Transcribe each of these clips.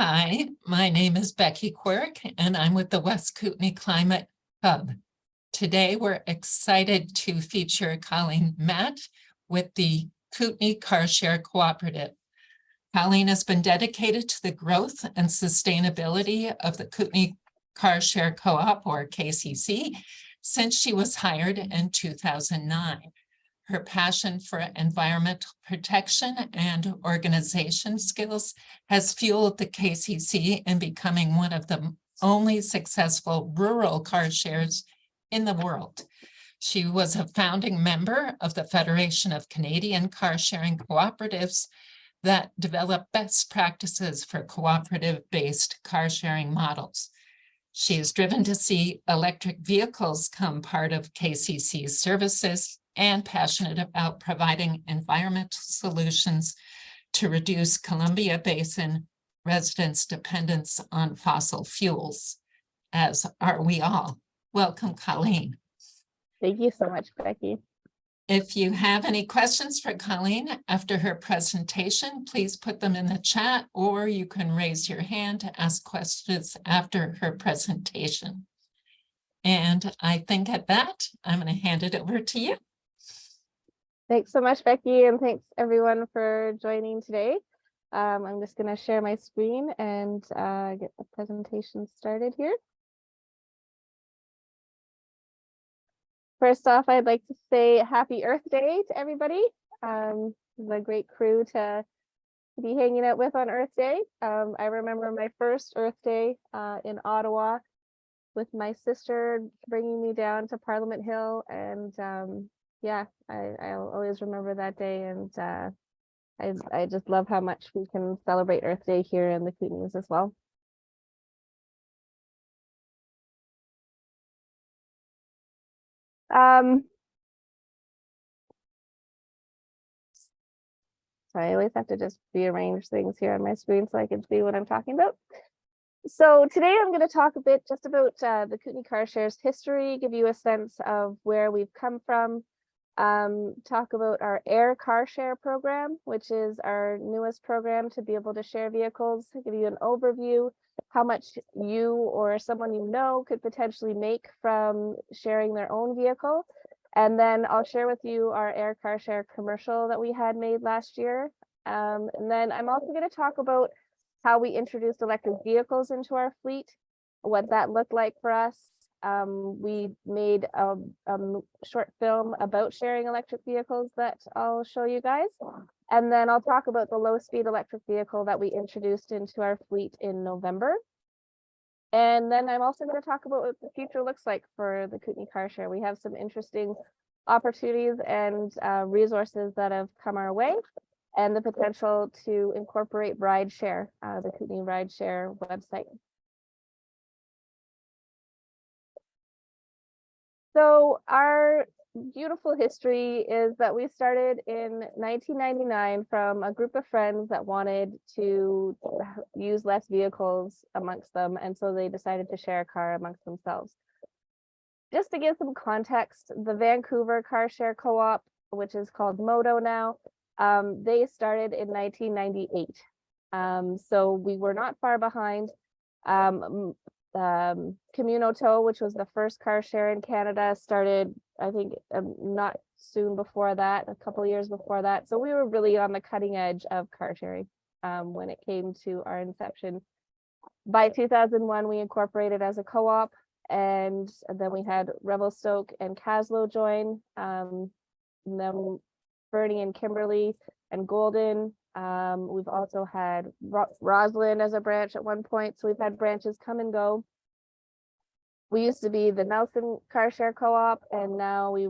Hi, my name is Becky Quirk, and I'm with the West Kootenay Climate Hub. Today, we're excited to feature Colleen Matte with the Kootenay Carshare Cooperative. Colleen has been dedicated to the growth and sustainability of the Kootenay Carshare Co-op, or KCC, since she was hired in 2009. Her passion for environmental protection and organization skills has fueled the KCC in becoming one of the only successful rural car shares in the world. She was a founding member of the Federation of Canadian Car Sharing Cooperatives that develop best practices for cooperative-based car sharing models. She is driven to see electric vehicles come part of KCC's services and passionate about providing environmental solutions to reduce Columbia Basin residents' dependence on fossil fuels, as are we all. Welcome, Colleen. Thank you so much, Becky. If you have any questions for Colleen after her presentation, please put them in the chat, or you can raise your hand to ask questions after her presentation. And I think at that, I'm going to hand it over to you. Thanks so much, Becky, and thanks everyone for joining today. I'm just going to share my screen and get the presentation started here. First off, I'd like to say Happy Earth Day to everybody. It's a great crew to be hanging out with on Earth Day. I remember my first Earth Day in Ottawa with my sister bringing me down to Parliament Hill, and yeah, I'll always remember that day, and I just love how much we can celebrate Earth Day here in the Kootenays as well. So I always have to just rearrange things here on my screen so I can see what I'm talking about. So today I'm going to talk a bit just about the Kootenay Carshares history, give you a sense of where we've come from, talk about our Air Car Share program, which is our newest program to be able to share vehicles, give you an overview, how much you or someone you know could potentially make from sharing their own vehicle. And then I'll share with you our Air Car Share commercial that we had made last year. And then I'm also going to talk about how we introduced electric vehicles into our fleet, what that looked like for us. We made a short film about sharing electric vehicles that I'll show you guys. And then I'll talk about the low-speed electric vehicle that we introduced into our fleet in November. And then I'm also going to talk about what the future looks like for the Kootenay Carshare. We have some interesting opportunities and resources that have come our way, and the potential to incorporate rideshare, the Kootenay Rideshare website. So our beautiful history is that we started in 1999 from a group of friends that wanted to use less vehicles amongst them, and so they decided to share a car amongst themselves. Just to give some context, the Vancouver Carshare Co-op, which is called Moto now, they started in 1998. So we were not far behind. Communoto, which was the first car share in Canada, started, I think, not soon before that, a couple of years before that. So we were really on the cutting edge of car sharing when it came to our inception. By 2001, we incorporated as a co-op, and then we had Revelstoke and Caslow join, and then Bernie and Kimberly and Golden. We've also had Roslyn as a branch at one point, so we've had branches come and go. We used to be the Nelson Carshare Co-op, and now we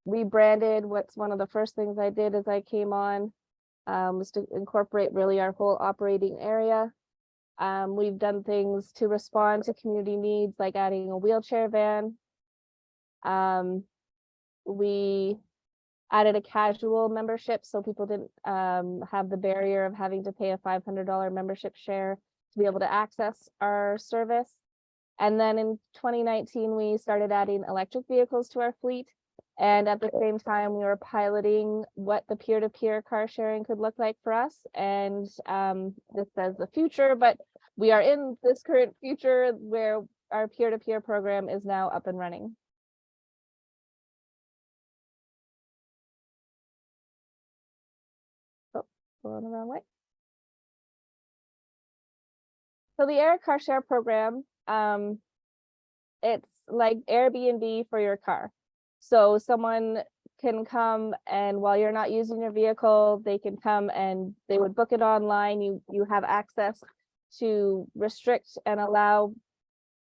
rebranded. What's one of the first things I did as I came on was to incorporate really our whole operating area. We've done things to respond to community needs, like adding a wheelchair van. We added a casual membership so people didn't have the barrier of having to pay a $500 membership share to be able to access our service. And then in 2019, we started adding electric vehicles to our fleet. And at the same time, we were piloting what the peer-to-peer car sharing could look like for us. And this says the future, but we are in this current future where our peer-to-peer program is now up and running. Oh, going the wrong way. So the Air Car Share program, it's like Airbnb for your car. So someone can come, and while you're not using your vehicle, they can come and they would book it online. You have access to restrict and allow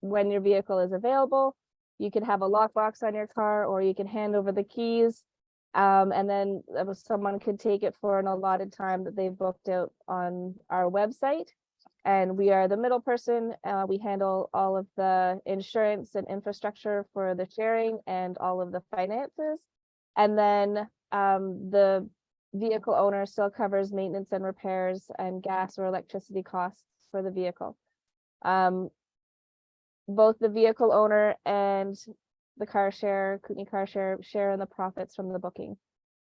when your vehicle is available. You can have a lockbox on your car, or you can hand over the keys. And then someone could take it for an allotted time that they've booked out on our website. And we are the middle person. We handle all of the insurance and infrastructure for the sharing and all of the finances. And then the vehicle owner still covers maintenance and repairs and gas or electricity costs for the vehicle. Both the vehicle owner and the Kootenay Carshare share in the profits from the booking,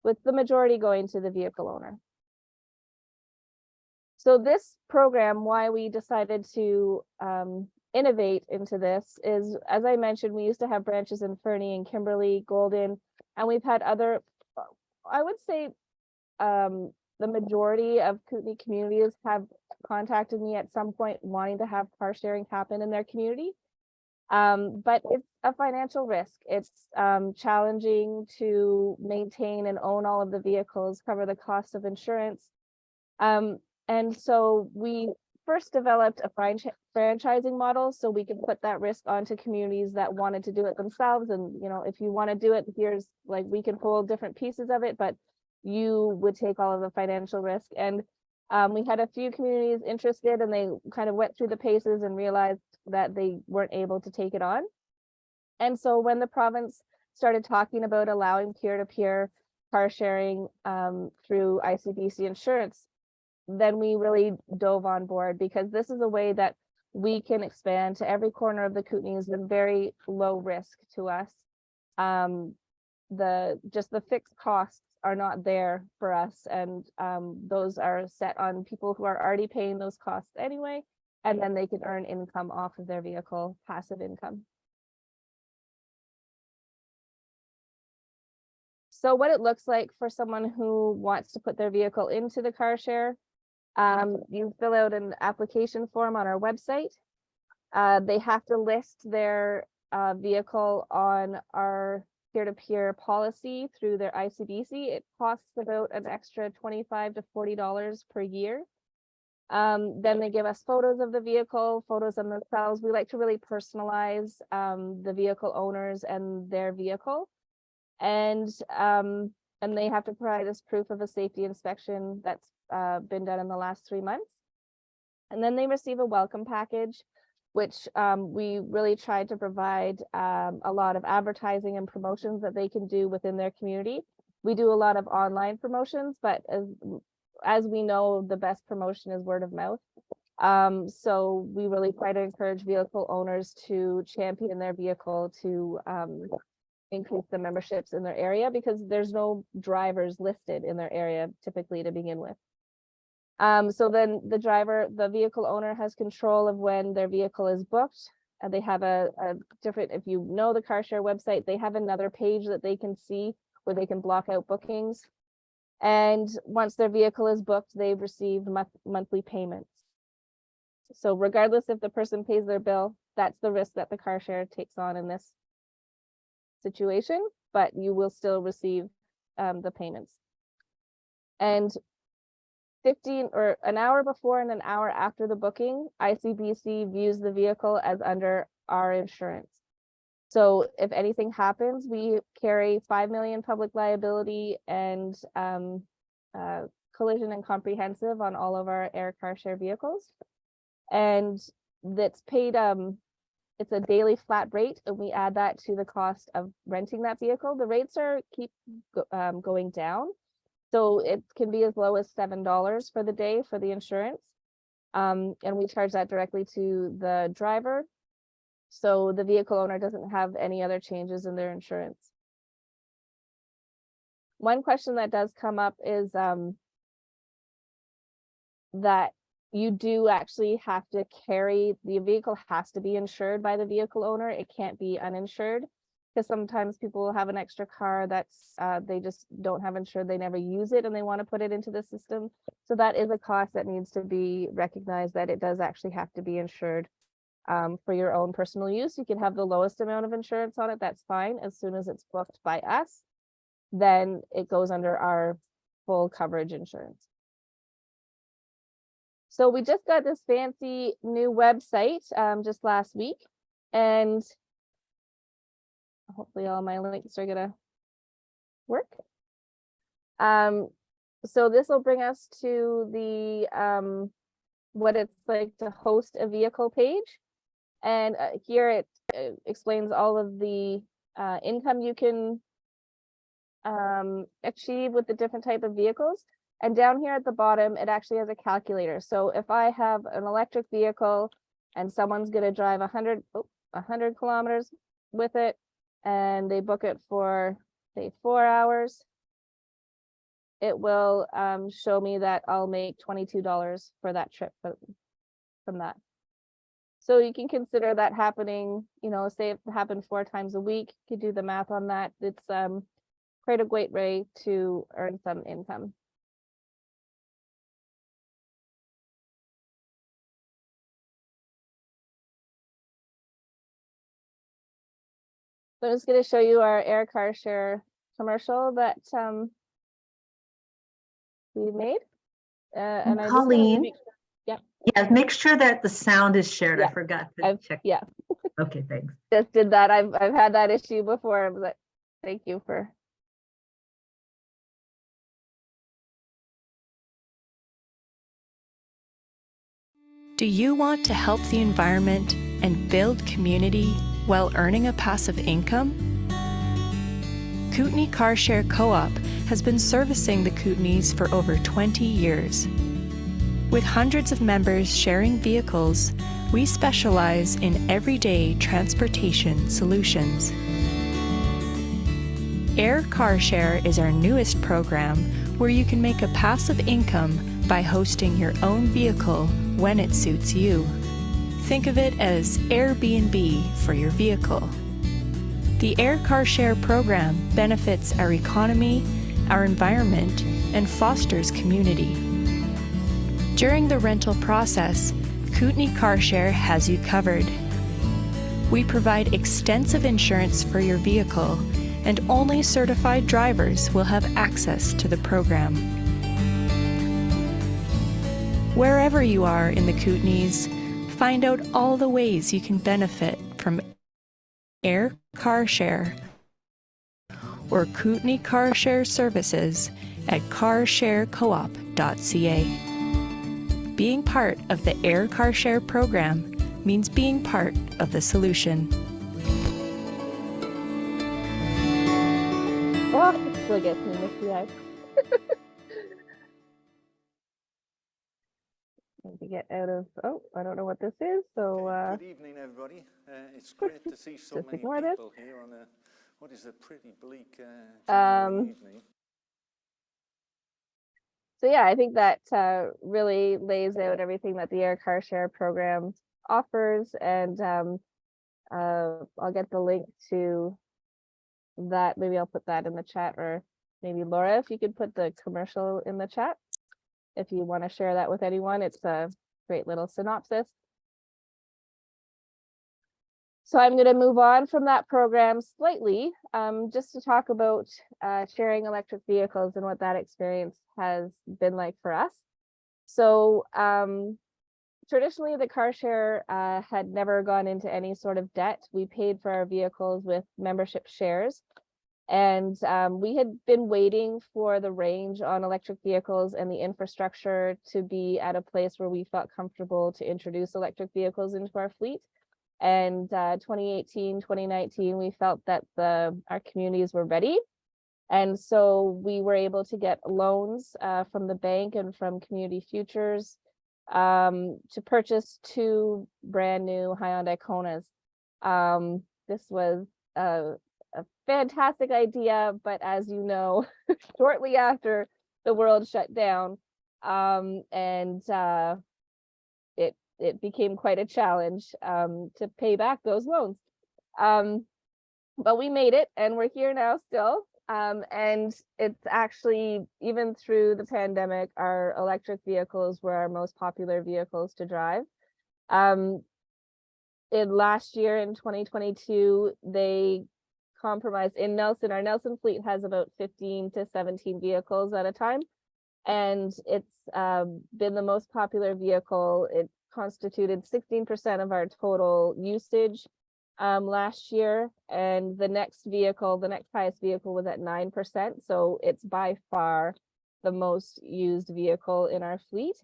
with the majority going to the vehicle owner. So this program, why we decided to innovate into this is, as I mentioned, we used to have branches in Fernie and Kimberley, Golden, and we've had other, I would say the majority of Kootenay communities have contacted me at some point wanting to have car sharing happen in their community. But it's a financial risk. It's challenging to maintain and own all of the vehicles, cover the cost of insurance. And so we first developed a franchising model so we could put that risk onto communities that wanted to do it themselves. And, you know, if you want to do it, here's like, we can hold different pieces of it, but you would take all of the financial risk. And we had a few communities interested, and they kind of went through the paces and realized that they weren't able to take it on. And so when the province started talking about allowing peer-to-peer car sharing through ICBC insurance, then we really dove on board, because this is a way that we can expand to every corner of the Kootenays with very low risk to us. Just the fixed costs are not there for us, and those are set on people who are already paying those costs anyway, and then they can earn income off of their vehicle, passive income. So what it looks like for someone who wants to put their vehicle into the car share, you fill out an application form on our website. They have to list their vehicle on our peer-to-peer policy through their ICBC. It costs about an extra $25 to $40 per year. Then they give us photos of the vehicle, photos of themselves. We like to really personalize the vehicle owners and their vehicle. And they have to provide us proof of a safety inspection that's been done in the last 3 months. And then they receive a welcome package, which we really tried to provide a lot of advertising and promotions that they can do within their community. We do a lot of online promotions, but as we know, the best promotion is word of mouth. So we really try to encourage vehicle owners to champion their vehicle to increase the memberships in their area, because there's no drivers listed in their area typically to begin with. So then the vehicle owner has control of when their vehicle is booked. They have a different, if you know the Carshare website, they have another page that they can see where they can block out bookings. And once their vehicle is booked, they've received monthly payments. So regardless if the person pays their bill, that's the risk that the Carshare takes on in this situation, but you will still receive the payments. And 15 or an hour before and an hour after the booking, ICBC views the vehicle as under our insurance. So if anything happens, we carry $5 million public liability and collision and comprehensive on all of our Air Carshare vehicles. And that's paid, it's a daily flat rate, and we add that to the cost of renting that vehicle. The rates keep going down. So it can be as low as $7 for the day for the insurance. And we charge that directly to the driver. So the vehicle owner doesn't have any other changes in their insurance. one question that does come up is that you do actually have to carry, the vehicle has to be insured by the vehicle owner. It can't be uninsured, because sometimes people will have an extra car that's they just don't have insured, they never use it, and they want to put it into the system. So that is a cost that needs to be recognized, that it does actually have to be insured for your own personal use. You can have the lowest amount of insurance on it, that's fine. As soon as it's booked by us, then it goes under our full coverage insurance. So we just got this fancy new website just last week, and hopefully all my links are gonna work. So this will bring us to the what it's like to host a vehicle page. And here it explains all of the income you can achieve with the different type of vehicles. And down here at the bottom, it actually has a calculator. So if I have an electric vehicle and someone's going to drive 100 kilometers with it, and they book it for, say, 4 hours, it will show me that I'll make $22 for that trip from that. So you can consider that happening, you know, say it happened 4 times a week, you could do the math on that. It's quite a great way to earn some income. So I'm just going to show you our Air Carshare commercial that we made. And I Colleen, yeah, make sure that the sound is shared. Yeah, I forgot to check. Yeah. Okay, thanks. Just did that. I've had that issue before, but thank you for. Do you want to help the environment and build community while earning a passive income? Kootenay Carshare Co-op has been servicing the Kootenays for over 20 years. With hundreds of members sharing vehicles, we specialize in everyday transportation solutions. Air Carshare is our newest program where you can make a passive income by hosting your own vehicle when it suits you. Think of it as Airbnb for your vehicle. The Air Carshare program benefits our economy, our environment, and fosters community. During the rental process, Kootenay Carshare has you covered. We provide extensive insurance for your vehicle, and only certified drivers will have access to the program. Wherever you are in the Kootenays, find out all the ways you can benefit from Air Carshare or Kootenay Carshare services at carsharecoop.ca. Being part of the Air Carshare program means being part of the solution. Oh, it still gets me misty-eyed. To get out of, I don't know what this is, so good evening, everybody. It's great to see so many people here on a what is a pretty bleak January evening. So yeah, I think that really lays out everything that the Air Carshare program offers, and I'll get the link to that. Maybe I'll put that in the chat, or maybe Laura, if you could put the commercial in the chat if you want to share that with anyone. It's a great little synopsis. So I'm going to move on from that program slightly, just to talk about sharing electric vehicles and what that experience has been like for us. So traditionally, the Carshare had never gone into any sort of debt. We paid for our vehicles with membership shares. And we had been waiting for the range on electric vehicles and the infrastructure to be at a place where we felt comfortable to introduce electric vehicles into our fleet. And 2018, 2019, we felt that our communities were ready. And so we were able to get loans from the bank and from Community Futures to purchase 2 brand new Hyundai Konas. This was a fantastic idea, but as you know, shortly after the world shut down, and it became quite a challenge to pay back those loans. But we made it, and we're here now still. And it's actually, even through the pandemic, our electric vehicles were our most popular vehicles to drive. In last year, in 2022, they compromised in Nelson. Our Nelson fleet has about 15 to 17 vehicles at a time, and it's been the most popular vehicle. It constituted 16% of our total usage last year, and the next highest vehicle was at 9%. So it's by far the most used vehicle in our fleet.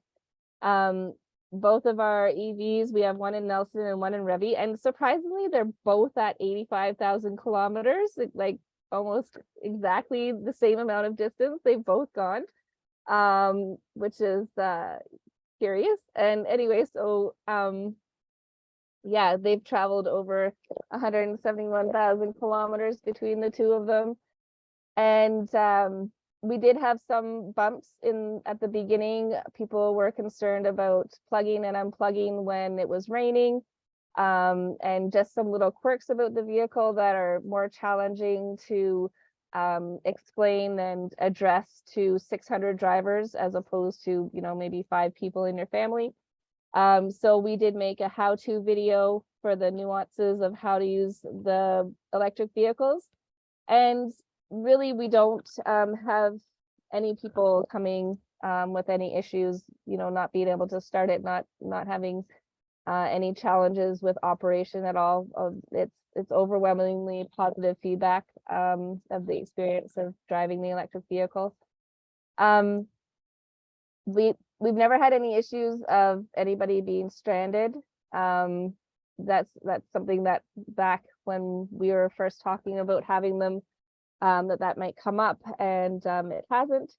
Both of our EVs, we have one in Nelson and one in Revy, and surprisingly, they're both at 85,000 kilometers, like almost exactly the same amount of distance they've both gone, which is curious. And anyway, so yeah, they've traveled over 171,000 kilometers between the two of them. And we did have some bumps at the beginning. People were concerned about plugging and unplugging when it was raining, and just some little quirks about the vehicle that are more challenging to explain and address to 600 drivers as opposed to, maybe 5 people in your family. So we did make a how-to video for the nuances of how to use the electric vehicles. And really, we don't have any people coming with any issues, not being able to start it, not having any challenges with operation at all. It's overwhelmingly positive feedback of the experience of driving the electric vehicle. We've never had any issues of anybody being stranded. That's something that back when we were first talking about having them, that might come up, and it hasn't.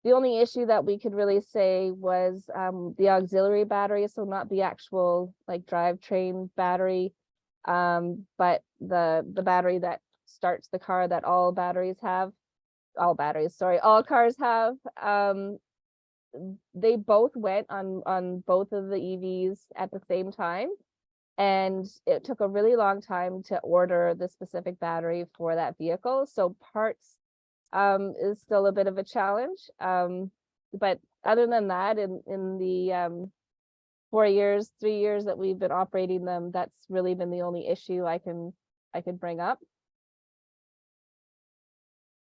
The only issue that we could really say was the auxiliary battery, so not the actual like drivetrain battery, but the battery that starts the car that all cars have. They both went on both of the EVs at the same time, and it took a really long time to order the specific battery for that vehicle. So parts is still a bit of a challenge. But other than that, in the 3 years that we've been operating them, that's really been the only issue I can bring up.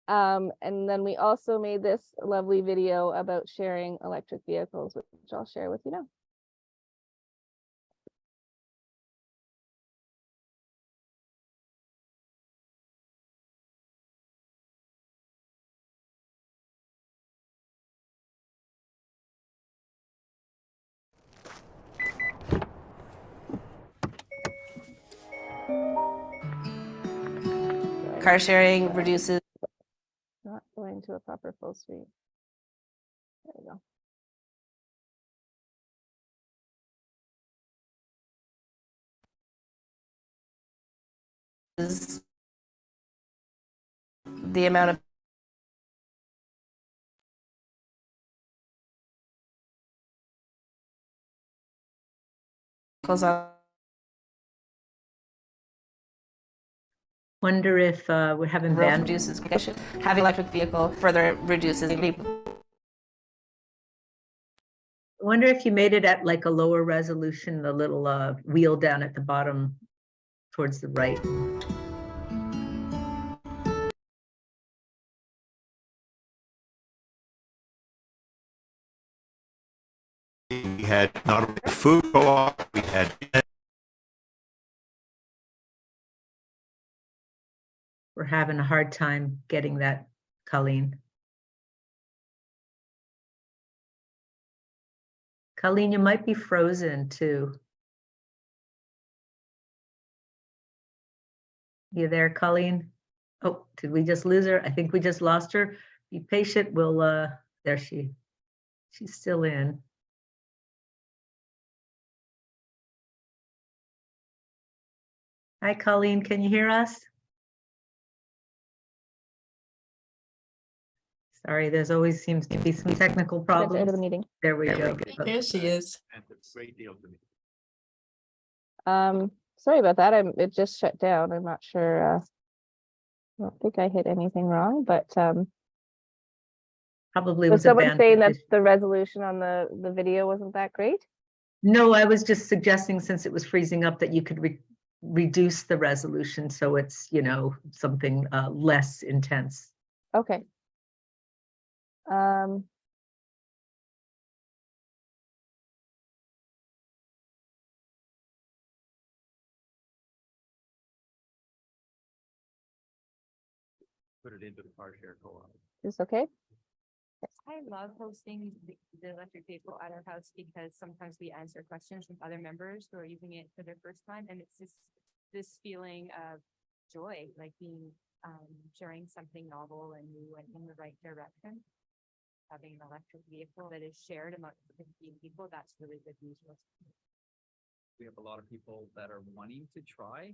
And then we also made this lovely video about sharing electric vehicles, which I'll share with you now. Car sharing reduces. Not going to a proper full screen. There we go. The amount of vehicles on. Wonder if we're having Road band. reduces congestion. Having electric vehicle further reduces. Wonder if you made it at like a lower resolution, the little wheel down at the bottom towards the right. We had not only a food co-op, we had. We're having a hard time getting that, Colleen. Colleen, you might be frozen too. You there, Colleen? Oh, did we just lose her? I think we just lost her. Be patient. We'll there she's still in. Hi, Colleen, can you hear us? Sorry, there's always seems to be some technical At the end of the problems. meeting. There we go. There she is. And it's a great deal to me. Sorry about that. It just shut down. I'm not sure. I don't think I hit anything wrong, but Probably was was a someone band saying that position. the resolution on the video wasn't that great? No, I was just suggesting, since it was freezing up, that you could reduce the resolution so it's, you know, something less intense. Okay. Put it into the Carshare Co-op. Is this okay? I love hosting the electric vehicle at our house because sometimes we answer questions from other members who are using it for their first time, and it's just this feeling of joy, like being sharing something novel and new and in the right direction. Having an electric vehicle that is shared amongst 15 people, that's really good news for us. We have a lot of people that are wanting to try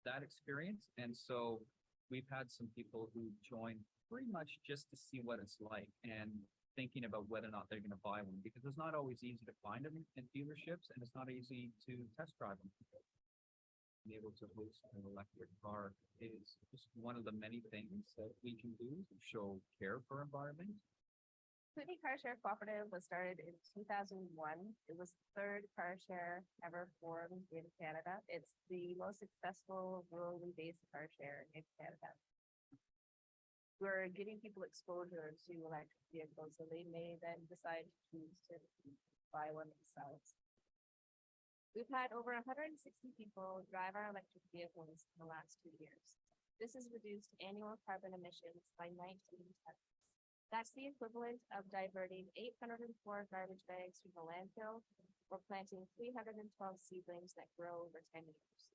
that experience. And so we've had some people who join pretty much just to see what it's like and thinking about whether or not they're going to buy one, because it's not always easy to find them in dealerships, and it's not easy to test drive them. Being able to host an electric car is just one of the many things that we can do to show care for environment. Kootenay Carshare Cooperative was started in 2001. It was the third car share ever formed in Canada. It's the most successful rurally based car share in Canada. We're getting people exposure to electric vehicles, so they may then decide to choose to buy one themselves. We've had over 160 people drive our electric vehicles in the last 2 years. This has reduced annual carbon emissions by 19 tons. That's the equivalent of diverting 804 garbage bags from the landfill or planting 312 seedlings that grow over 10 years.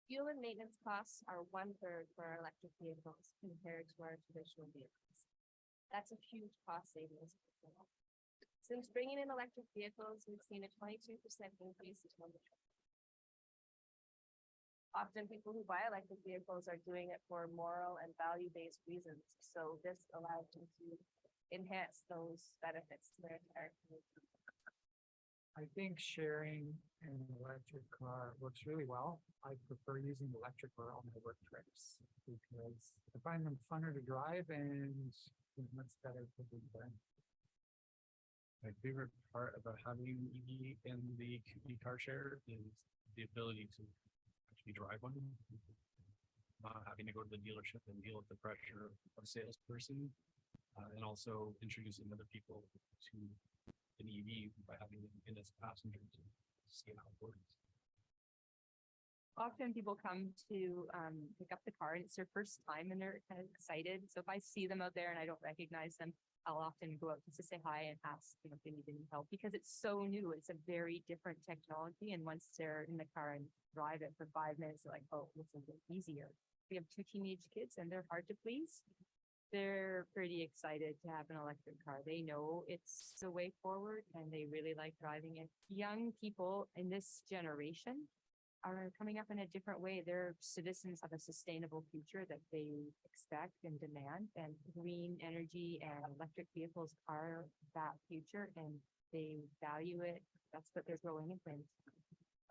Fuel and maintenance costs are 1/3 for our electric vehicles compared to our traditional vehicles. That's a huge cost savings. Since bringing in electric vehicles, we've seen a 22% increase in ownership. Often people who buy electric vehicles are doing it for moral and value-based reasons. So this allows them to enhance those benefits to their entire community. I think sharing an electric car works really well. I prefer using the electric car on my work trips because I find them funner to drive and much better for the environment. My favorite part about having an EV in the Kootenay Carshare is the ability to actually drive one. Not having to go to the dealership and deal with the pressure of a salesperson, and also introducing other people to an EV by having them in as passenger to see how it works. Often people come to pick up the car and it's their first time and they're kind of excited. So if I see them out there and I don't recognize them, I'll often go out just to say hi and ask, you know, if they need any help, because it's so new. It's a very different technology. And once they're in the car and drive it for 5 minutes, they're like, oh, this is easier. We have 2 teenage kids and they're hard to please. They're pretty excited to have an electric car. They know it's the way forward and they really like driving it. Young people in this generation are coming up in a different way. They're citizens of a sustainable future that they expect and demand, and green energy and electric vehicles are that future and they value it. That's what they're growing up in.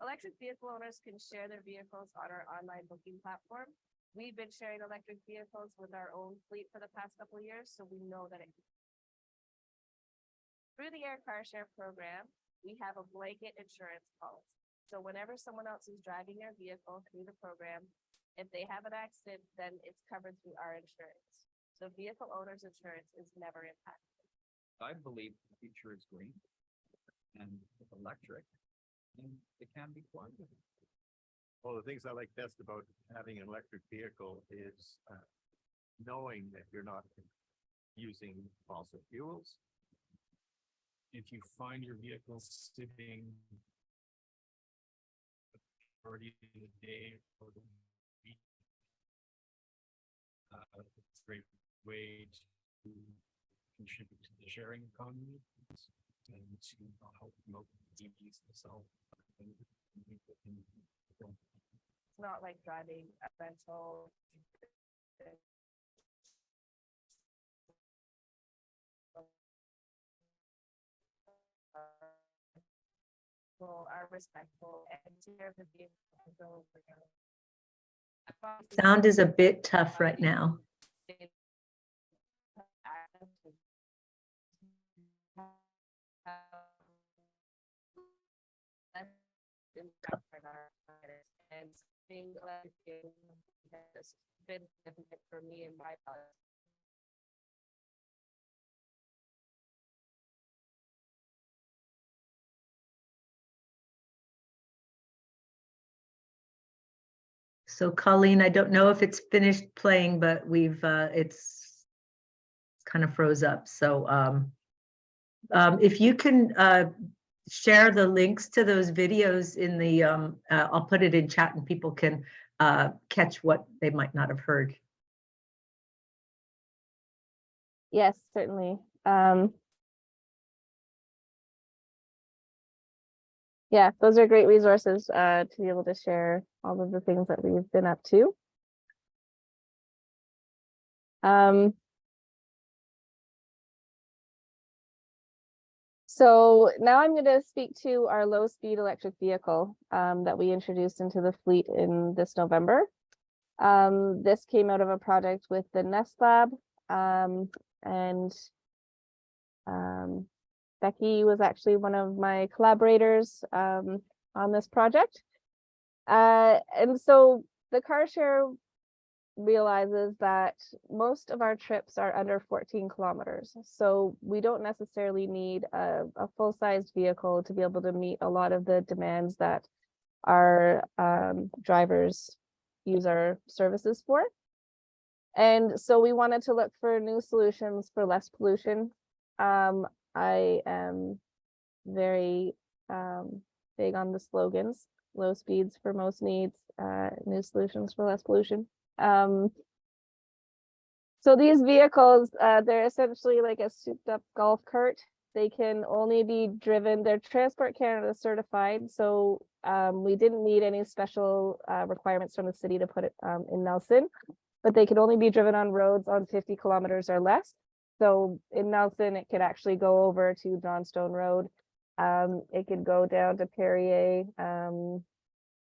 Electric vehicle owners can share their vehicles on our online booking platform. We've been sharing electric vehicles with our own fleet for the past couple of years, so we know that through the Air Car Share program, we have a blanket insurance policy. So whenever someone else is driving their vehicle through the program, if they have an accident, then it's covered through our insurance. So vehicle owner's insurance is never impacted. I believe the future is green and electric, and it can be quite. One of the things I like best about having an electric vehicle is knowing that you're not using fossil fuels. If you find your vehicle sitting already in the day or the week, it's a great way to contribute to the sharing economy and to help promote EVs themselves. It's not like driving a rental are respectful and share the vehicle. Sound is a bit tough right now. And being has been significant for me in my life. So Colleen, I don't know if it's finished playing, but we've it's kind of froze up. So if you can share the links to those videos in the I'll put it in chat and people can catch what they might not have heard. Yes, certainly. Yeah, those are great resources to be able to share all of the things that we've been up to. So now I'm going to speak to our low-speed electric vehicle that we introduced into the fleet in this November. This came out of a project with the Nest Lab, and Becky was actually one of my collaborators on this project. And so the Carshare realizes that most of our trips are under 14 kilometers. So we don't necessarily need a full-sized vehicle to be able to meet a lot of the demands that our drivers use our services for. And so we wanted to look for new solutions for less pollution. I am very big on the slogans: low speeds for most needs, new solutions for less pollution. So these vehicles, they're essentially like a souped up golf cart. They can only be driven, they're Transport Canada certified. So we didn't need any special requirements from the city to put it in Nelson, but they could only be driven on roads on 50 kilometers or less. So in Nelson, it could actually go over to Johnstone Road. It could go down to Perrier,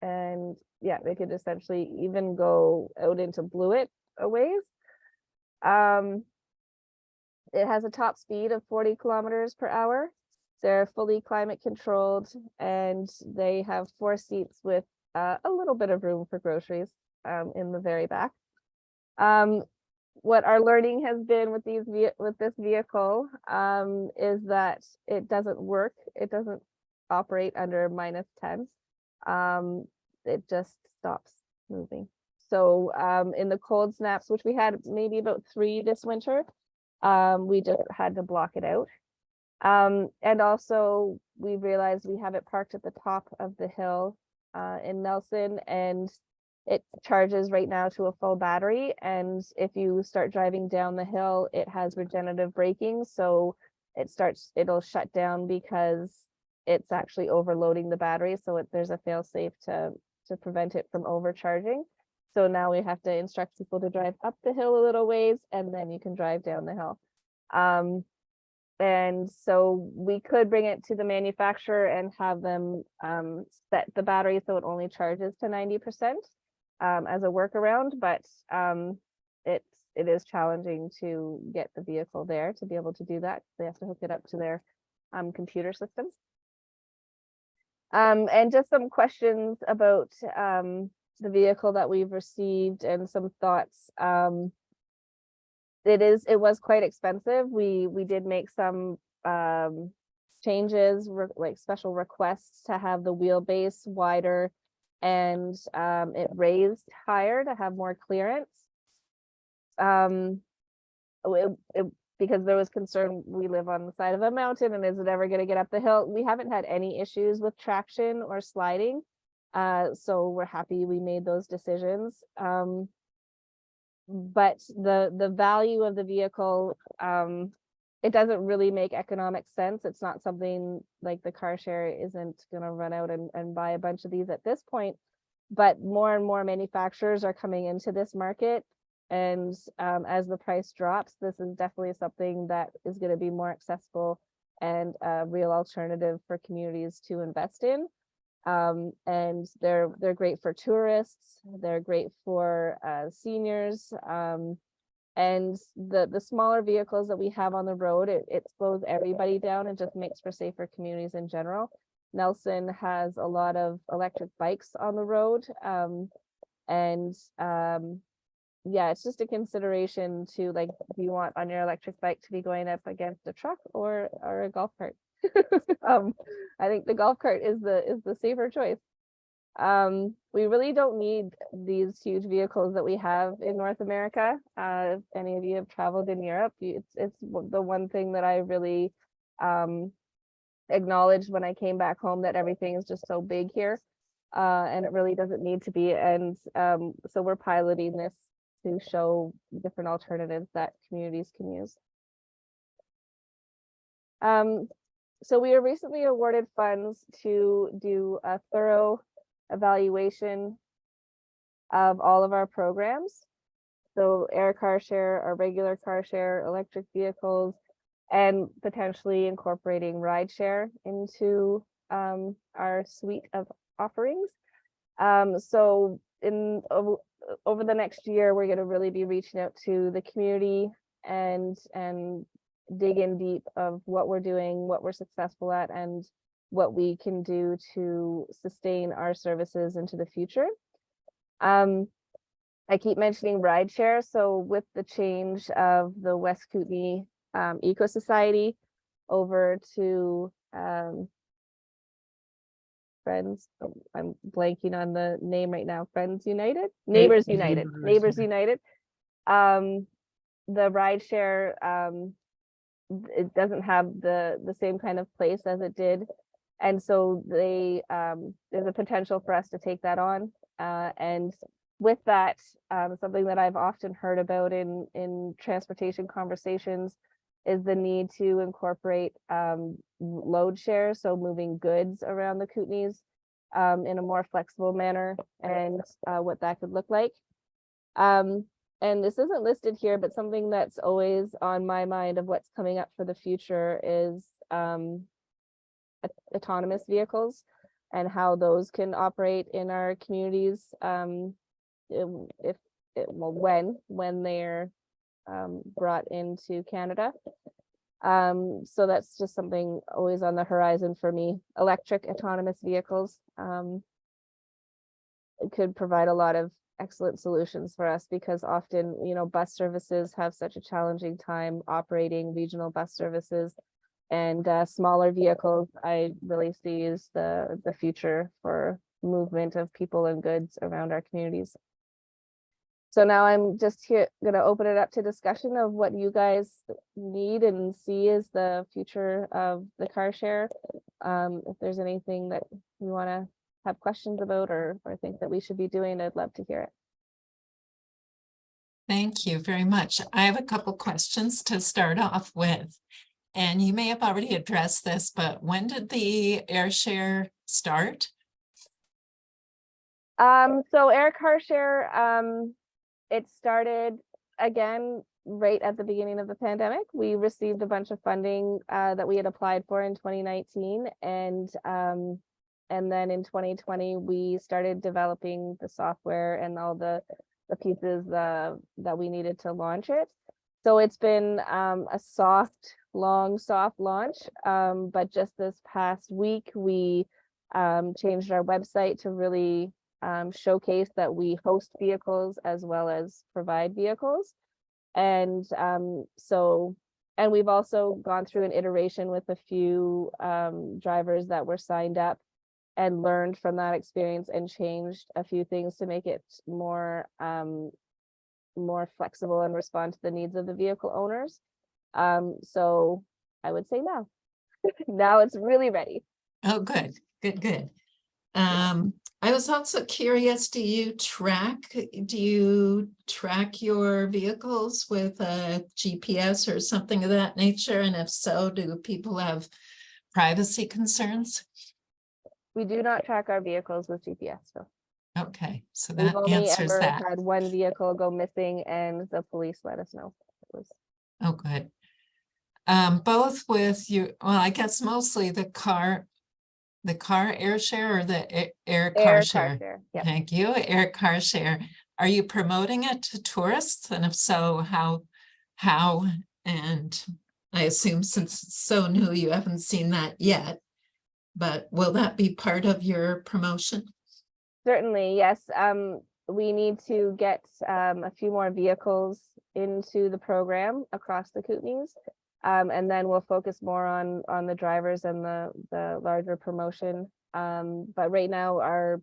and yeah, they could essentially even go out into Blewett a ways. It has a top speed of 40 kilometers per hour. They're fully climate controlled, and they have 4 seats with a little bit of room for groceries in the very back. What our learning has been with this vehicle is that it doesn't work. It doesn't operate under -10. It just stops moving. So in the cold snaps, which we had maybe about 3 this winter, we just had to block it out. And also we realized we have it parked at the top of the hill in Nelson, and it charges right now to a full battery. And if you start driving down the hill, it has regenerative braking. So it'll shut down because it's actually overloading the battery. So there's a fail safe to prevent it from overcharging. So now we have to instruct people to drive up the hill a little ways, and then you can drive down the hill. And so we could bring it to the manufacturer and have them set the battery so it only charges to 90% as a workaround, but it is challenging to get the vehicle there to be able to do that. They have to hook it up to their computer systems. And just some questions about the vehicle that we've received and some thoughts. It was quite expensive. We did make some changes, like special requests to have the wheelbase wider and it raised higher to have more clearance. Because there was concern, we live on the side of a mountain, and is it ever going to get up the hill? We haven't had any issues with traction or sliding. So we're happy we made those decisions. But the value of the vehicle, it doesn't really make economic sense. It's not something like the Carshare isn't going to run out and buy a bunch of these at this point, but more and more manufacturers are coming into this market. And as the price drops, this is definitely something that is going to be more accessible and a real alternative for communities to invest in. And they're great for tourists. They're great for seniors. And the smaller vehicles that we have on the road, it slows everybody down and just makes for safer communities in general. Nelson has a lot of electric bikes on the road. Yeah, it's just a consideration to, like, do you want on your electric bike to be going up against a truck or a golf cart? I think the golf cart is the safer choice. We really don't need these huge vehicles that we have in North America. If any of you have traveled in Europe, it's the one thing that I really acknowledged when I came back home, that everything is just so big here, and it really doesn't need to be. And so we're piloting this to show different alternatives that communities can use. So we were recently awarded funds to do a thorough evaluation of all of our programs. So air car share, our regular car share, electric vehicles, and potentially incorporating ride share into our suite of offerings. So over the next year, we're going to really be reaching out to the community and dig in deep of what we're doing, what we're successful at, and what we can do to sustain our services into the future. I keep mentioning rideshare. So with the change of the West Kootenay Eco Society over to Friends, I'm blanking on the name right now, Friends United, Neighbors United, Neighbors United. The rideshare, it doesn't have the same kind of place as it did. And so there's a potential for us to take that on. And with that, something that I've often heard about in transportation conversations is the need to incorporate load share, so moving goods around the Kootenays in a more flexible manner, and what that could look like. And this isn't listed here, but something that's always on my mind of what's coming up for the future is autonomous vehicles and how those can operate in our communities when they're brought into Canada. So that's just something always on the horizon for me. Electric autonomous vehicles could provide a lot of excellent solutions for us, because often, bus services have such a challenging time operating, regional bus services, and smaller vehicles I really see as the future for movement of people and goods around our communities. So now I'm just here going to open it up to discussion of what you guys need and see as the future of the car share. If there's anything that you want to have questions about or think that we should be doing, I'd love to hear it. Thank you very much. I have a couple questions to start off with. And you may have already addressed this, but when did the air share start? So air car share, it started again right at the beginning of the pandemic. We received a bunch of funding that we had applied for in 2019, and then in 2020 we started developing the software and all the pieces that we needed to launch it. So it's been a soft launch, but just this past week we changed our website to really showcase that we host vehicles as well as provide vehicles. And and we've also gone through an iteration with a few drivers that were signed up and learned from that experience and changed a few things to make it more flexible and respond to the needs of the vehicle owners. So I would say now it's really ready. Oh, good. I was also curious, do you track your vehicles with a GPS or something of that nature? And if so, do people have privacy concerns? We do not track our vehicles with GPS, so. Okay, so We've that only answers ever that. had one vehicle go missing and the police let us know. Oh, good. Both with you, well, I guess mostly the car air share or the air car share? Carshare, yeah. Thank you, air car share. Are you promoting it to tourists? And if so, how? And I assume since it's so new, you haven't seen that yet, but will that be part of your promotion? Certainly, yes. We need to get a few more vehicles into the program across the Kootenays. And then we'll focus more on the drivers and the larger promotion. But right now our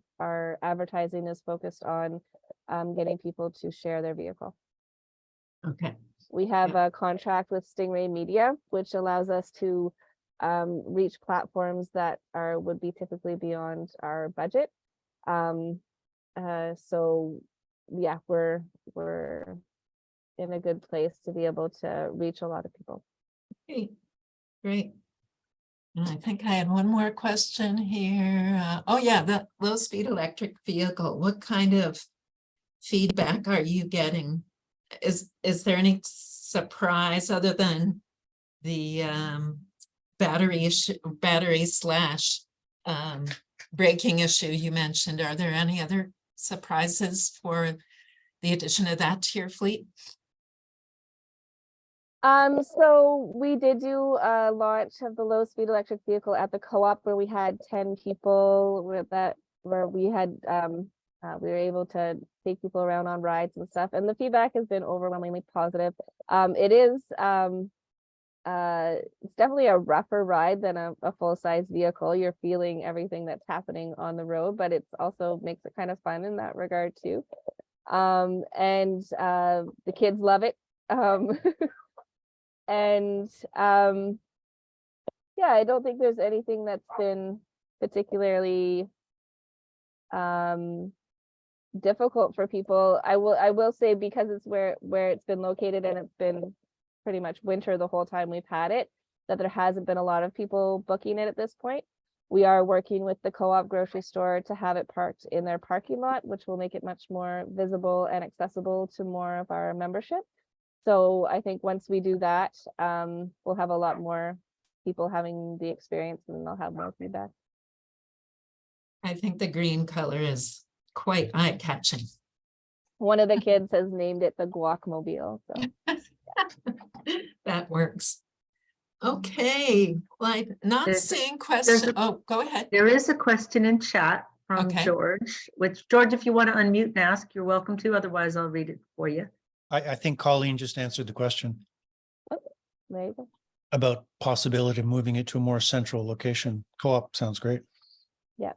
advertising is focused on getting people to share their vehicle. Okay. We have a contract with Stingray Media, which allows us to reach platforms that would be typically beyond our budget. So yeah, we're in a good place to be able to reach a lot of people. Great, great. And I think I had one more question here. Oh yeah, the low-speed electric vehicle. What kind of feedback are you getting? Is there any surprise other than the battery slash braking issue you mentioned? Are there any other surprises for the addition of that to your fleet? So we did do a launch of the low-speed electric vehicle at the co-op where we had 10 people where we had we were able to take people around on rides and stuff, and the feedback has been overwhelmingly positive. It is it's definitely a rougher ride than a full-size vehicle. You're feeling everything that's happening on the road, but it's also makes it kind of fun in that regard too. And the kids love it. And yeah, I don't think there's anything that's been particularly difficult for people. I will say, because it's where it's been located and it's been pretty much winter the whole time we've had it, that there hasn't been a lot of people booking it at this point. We are working with the co-op grocery store to have it parked in their parking lot, which will make it much more visible and accessible to more of our membership. So I think once we do that, we'll have a lot more people having the experience, and they'll have more feedback. I think the green color is quite eye-catching. One of the kids has named it the Guacmobile. So That works. Okay, well, I'm not seeing questions. Oh, go ahead. There is a question in chat from George, which, George, if you want to unmute and ask, you're welcome to. Otherwise, I'll read it for you. I think Colleen just answered the question. Oh, there you go. About possibility of moving it to a more central location. Co-op sounds great. Yeah.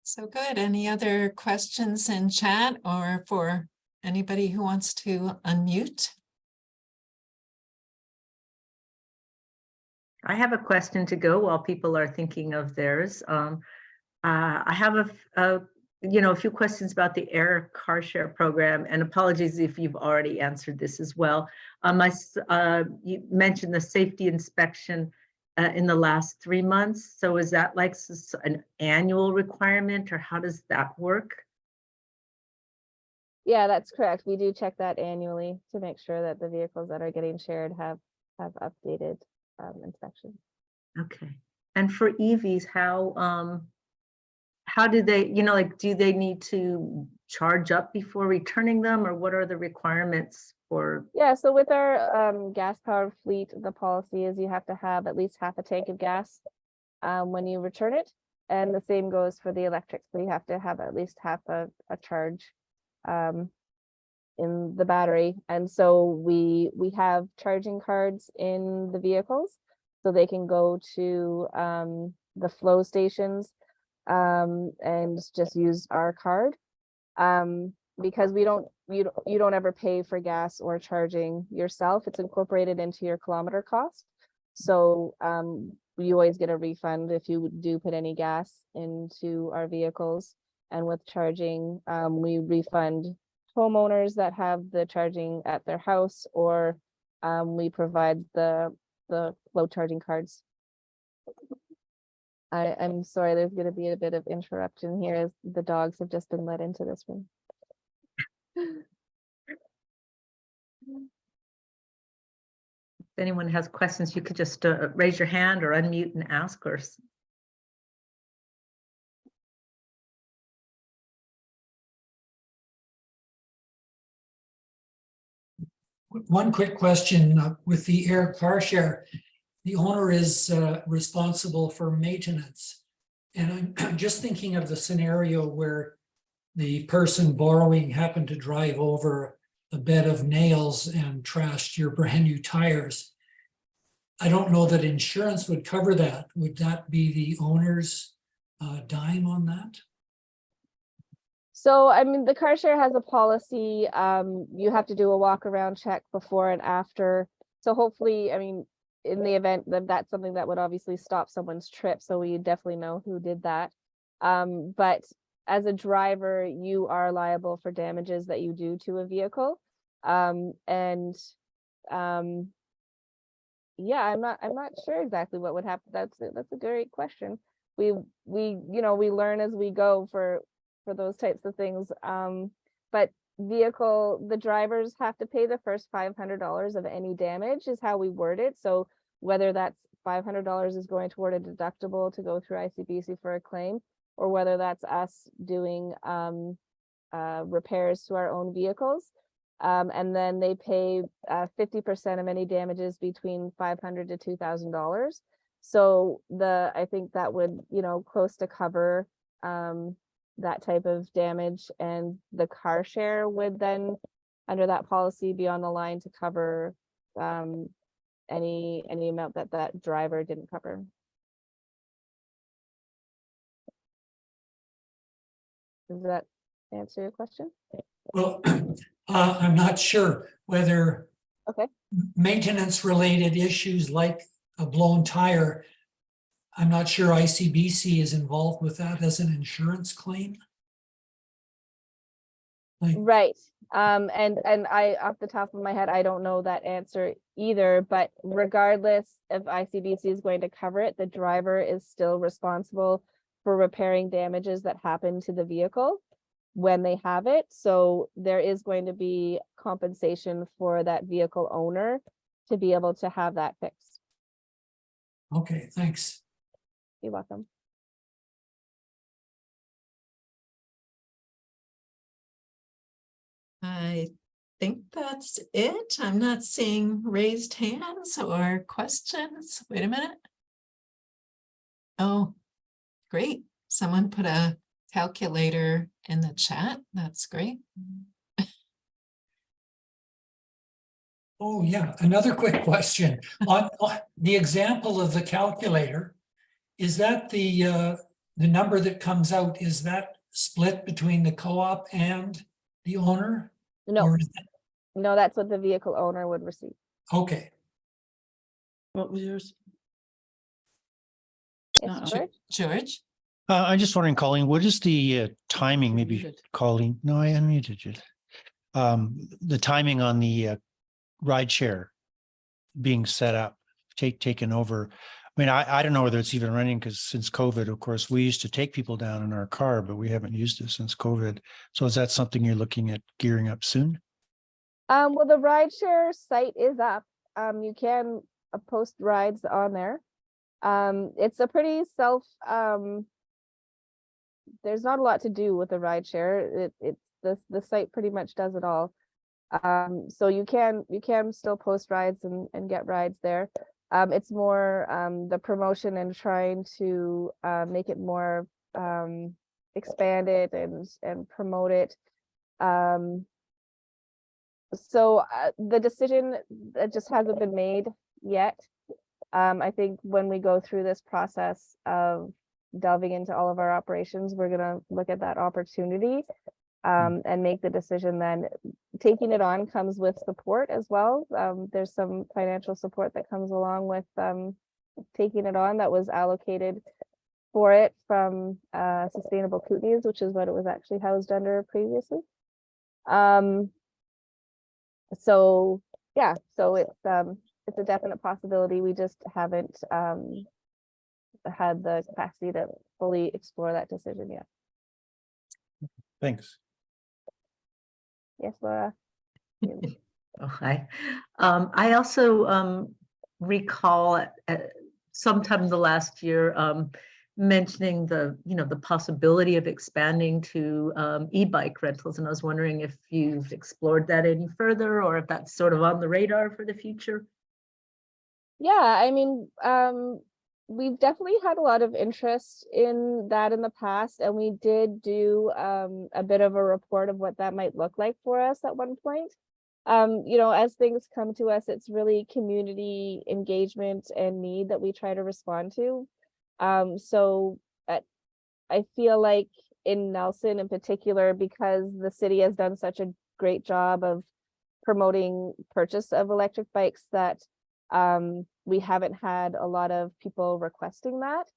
So good. Any other questions in chat or for anybody who wants to unmute? I have a question to go while people are thinking of theirs. I have a few questions about the Air Carshare program, and apologies if you've already answered this as well. You mentioned the safety inspection in the last 3 months. So is that like an annual requirement, or how does that work? Yeah, that's correct. We do check that annually to make sure that the vehicles that are getting shared have updated inspections. Okay. And for EVs, how do they, do they need to charge up before returning them, or what are the requirements for? Yeah, so with our gas powered fleet, the policy is you have to have at least half a tank of gas when you return it. And the same goes for the electric. So you have to have at least half a charge in the battery. And so we have charging cards in the vehicles, so they can go to the flow stations and just use our card, because you don't ever pay for gas or charging yourself. It's incorporated into your kilometer cost. So you always get a refund if you do put any gas into our vehicles. And with charging, we refund homeowners that have the charging at their house, or we provide the flow charging cards. I'm sorry, there's going to be a bit of interruption here as the dogs have just been let into this room. If anyone has questions, you could just raise your hand or unmute and ask or. One quick question with the air car share. The owner is responsible for maintenance. And I'm just thinking of the scenario where the person borrowing happened to drive over a bed of nails and trashed your brand new tires. I don't know that insurance would cover that. Would that be the owner's dime on that? So, I mean, the car share has a policy. You have to do a walk around check before and after. So hopefully, I mean, in the event that that's something that would obviously stop someone's trip. So we definitely know who did that. But as a driver, you are liable for damages that you do to a vehicle. Yeah, I'm not sure exactly what would happen. That's a great question. We learn as we go for those types of things. But the drivers have to pay the first $500 of any damage is how we word it. So whether that's $500 is going toward a deductible to go through ICBC for a claim, or whether that's us doing repairs to our own vehicles. And then they pay 50% of any damages between $500 to $2,000. So I think that would, close to cover that type of damage, and the car share would then, under that policy, be on the line to cover any amount that driver didn't cover. Does that answer your question? Well, I'm not sure whether maintenance related issues like a blown tire, I'm not sure ICBC is involved with that as an insurance claim. Right. And I, off the top of my head, I don't know that answer either, but regardless if ICBC is going to cover it, the driver is still responsible for repairing damages that happen to the vehicle when they have it. So there is going to be compensation for that vehicle owner to be able to have that fixed. Okay, thanks. You're welcome. I think that's it. I'm not seeing raised hands or questions. Wait a minute. Oh, great. Someone put a calculator in the chat. That's great. Oh yeah, another quick question. On the example of the calculator, is that the number that comes out, is that split between the co-op and the owner? No, Or is that, no, that's what the vehicle owner would receive. okay. What was yours? Yes, George? George? I'm just wondering, Colleen, what is the timing? Maybe Colleen? No, I unmuted you. The timing on the ride share being set up, taken over. I mean, I don't know whether it's even running, because since COVID, of course, we used to take people down in our car, but we haven't used it since COVID. So is that something you're looking at gearing up soon? Well, the rideshare site is up. You can post rides on there. It's a pretty there's not a lot to do with the rideshare. The site pretty much does it all. So you can still post rides and get rides there. It's more the promotion and trying to make it more expanded and promote it. So the decision just hasn't been made yet. I think when we go through this process of delving into all of our operations, we're going to look at that opportunity and make the decision then. Taking it on comes with support as well. There's some financial support that comes along with taking it on that was allocated for it from Sustainable Kootenays, which is what it was actually housed under previously. So yeah, so it's a definite possibility. We just haven't had the capacity to fully explore that decision yet. Thanks. Yes, Laura. Oh, hi. I also recall sometime in the last year mentioning the possibility of expanding to e-bike rentals, and I was wondering if you've explored that any further, or if that's sort of on the radar for the future. Yeah, I mean, we've definitely had a lot of interest in that in the past, and we did do a bit of a report of what that might look like for us at one point. As things come to us, it's really community engagement and need that we try to respond to. So I feel like in Nelson in particular, because the city has done such a great job of promoting purchase of electric bikes, that we haven't had a lot of people requesting that.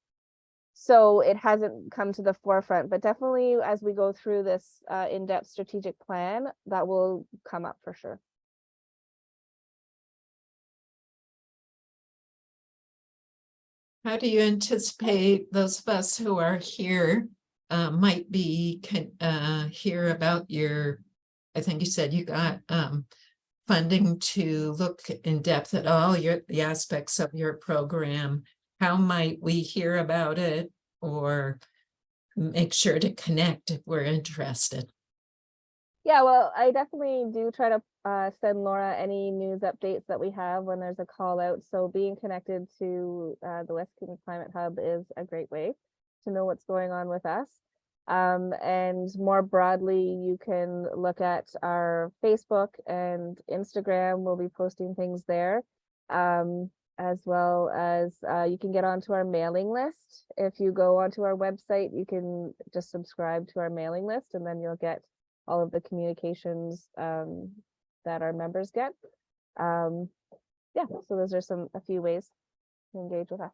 So it hasn't come to the forefront, but definitely as we go through this in-depth strategic plan, that will come up for sure. How do you anticipate those of us who are here might be hear about your, I think you said you got funding to look in depth at all the aspects of your program. How might we hear about it or make sure to connect if we're interested? Yeah, well, I definitely do try to send Laura any news updates that we have when there's a call out. So being connected to the West Kootenay Climate Hub is a great way to know what's going on with us. And more broadly, you can look at our Facebook and Instagram. We'll be posting things there, as well as you can get onto our mailing list. If you go onto our website, you can just subscribe to our mailing list, and then you'll get all of the communications that our members get. Yeah, so those are a few ways to engage with us.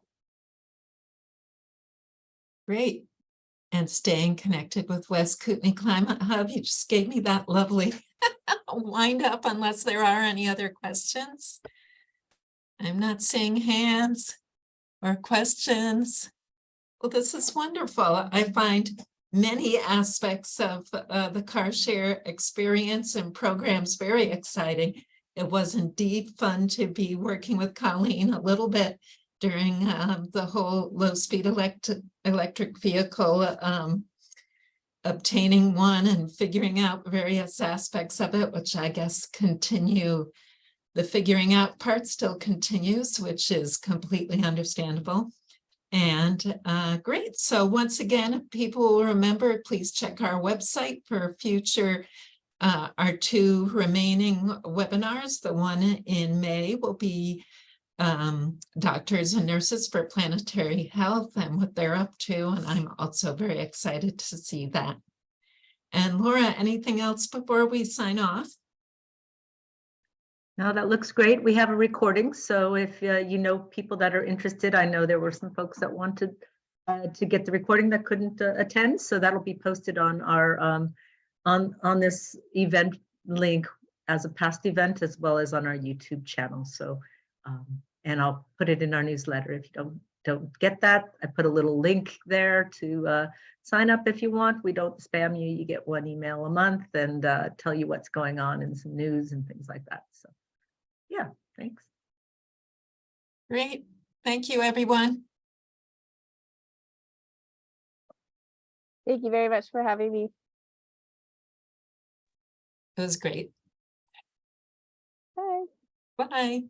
Great. And staying connected with West Kootenay Climate Hub. You just gave me that lovely wind up, unless there are any other questions. I'm not seeing hands or questions. Well, this is wonderful. I find many aspects of the Carshare experience and programs very exciting. It was indeed fun to be working with Colleen a little bit during the whole low-speed electric vehicle, obtaining one and figuring out various aspects of it, which I guess continue. The figuring out part still continues, which is completely understandable. And great. So once again, if people will remember, please check our website for future, our 2 remaining webinars. The one in May will be doctors and nurses for planetary health and what they're up to. And I'm also very excited to see that. And Laura, anything else before we sign off? No, that looks great. We have a recording, so if you know people that are interested, I know there were some folks that wanted to get the recording that couldn't attend, so that'll be posted on our on this event link as a past event, as well as on our YouTube channel. So and I'll put it in our newsletter. If you don't get that, I put a little link there to sign up if you want. We don't spam you. You get 1 email a month and tell you what's going on and some news and things like that. So yeah, thanks. Great. Thank you, everyone. Thank you very much for having me. It was great. Bye. Bye.